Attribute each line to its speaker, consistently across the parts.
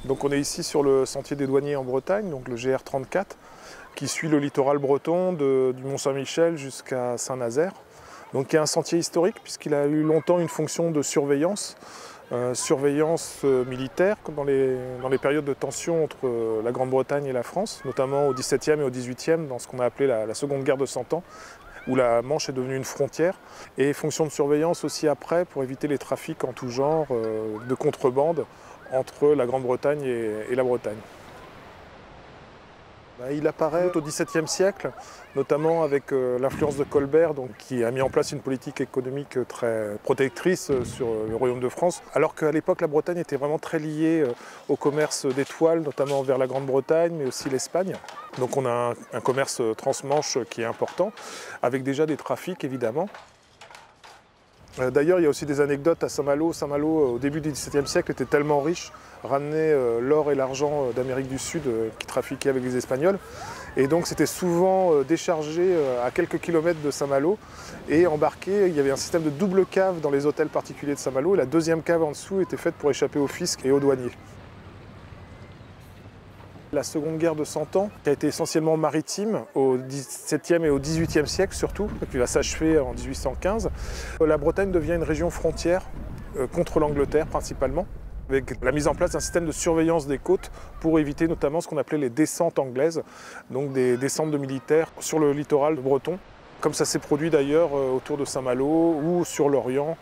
Speaker 1: Donc on est ici sur le sentier des douaniers en Bretagne, donc le GR34, qui suit le littoral breton du Mont-Saint-Michel jusqu'à Saint-Nazaire. Donc il y a un sentier historique puisqu'il a eu longtemps une fonction de surveillance, militaire dans les périodes de tension entre la Grande-Bretagne et la France, notamment au XVIIe et au XVIIIe, dans ce qu'on a appelé la Seconde Guerre de Cent Ans, où la Manche est devenue une frontière, et fonction de surveillance aussi après pour éviter les trafics en tout genre de contrebande entre la Grande-Bretagne et la Bretagne. Il apparaît au XVIIe siècle, notamment avec l'influence de Colbert, qui a mis en place une politique économique très protectrice sur le Royaume de France, alors qu'à l'époque la Bretagne était vraiment très liée au commerce d'étoiles, notamment vers la Grande-Bretagne, mais aussi l'Espagne. Donc on a un commerce transmanche qui est important, avec déjà des trafics évidemment. D'ailleurs, il y a aussi des anecdotes à Saint-Malo. Saint-Malo, au début du XVIIe siècle, était tellement riche, ramenait l'or et l'argent d'Amérique du Sud qui trafiquaient avec les Espagnols. Et donc c'était souvent déchargé à quelques kilomètres de Saint-Malo et embarqué. Il y avait un système de double cave dans les hôtels particuliers de Saint-Malo. Et la deuxième cave en dessous était faite pour échapper au fisc et aux douaniers. La Seconde Guerre de Cent Ans, qui a été essentiellement maritime au XVIIe et au XVIIIe siècle surtout, et qui va s'achever en 1815, la Bretagne devient une région frontière contre l'Angleterre principalement, avec la mise en place d'un système de surveillance des côtes pour éviter notamment ce qu'on appelait les descentes anglaises, donc des descentes de militaires sur le littoral breton, comme ça s'est produit d'ailleurs autour de Saint-Malo ou sur l'Orient,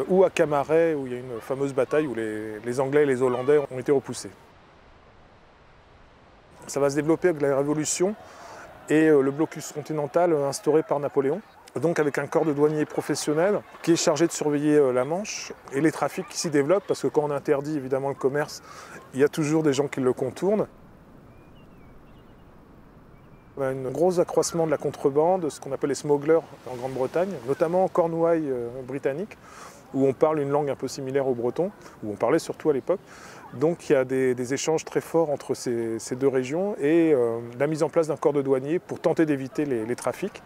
Speaker 1: ou à Camaret où il y a une fameuse bataille où les Anglais et les Hollandais ont été repoussés. Ça va se développer avec la Révolution et le blocus continental instauré par Napoléon, donc avec un corps de douaniers professionnels qui est chargé de surveiller la Manche et les trafics qui s'y développent, parce que quand on interdit évidemment le commerce, il y a toujours des gens qui le contournent. On a un gros accroissement de la contrebande, ce qu'on appelle les smugglers en Grande-Bretagne, notamment en Cornouailles britannique, où on parle une langue un peu similaire au breton, où on parlait surtout à l'époque. Donc il y a des échanges très forts entre ces deux régions et la mise en place d'un corps de douaniers pour tenter d'éviter les trafics.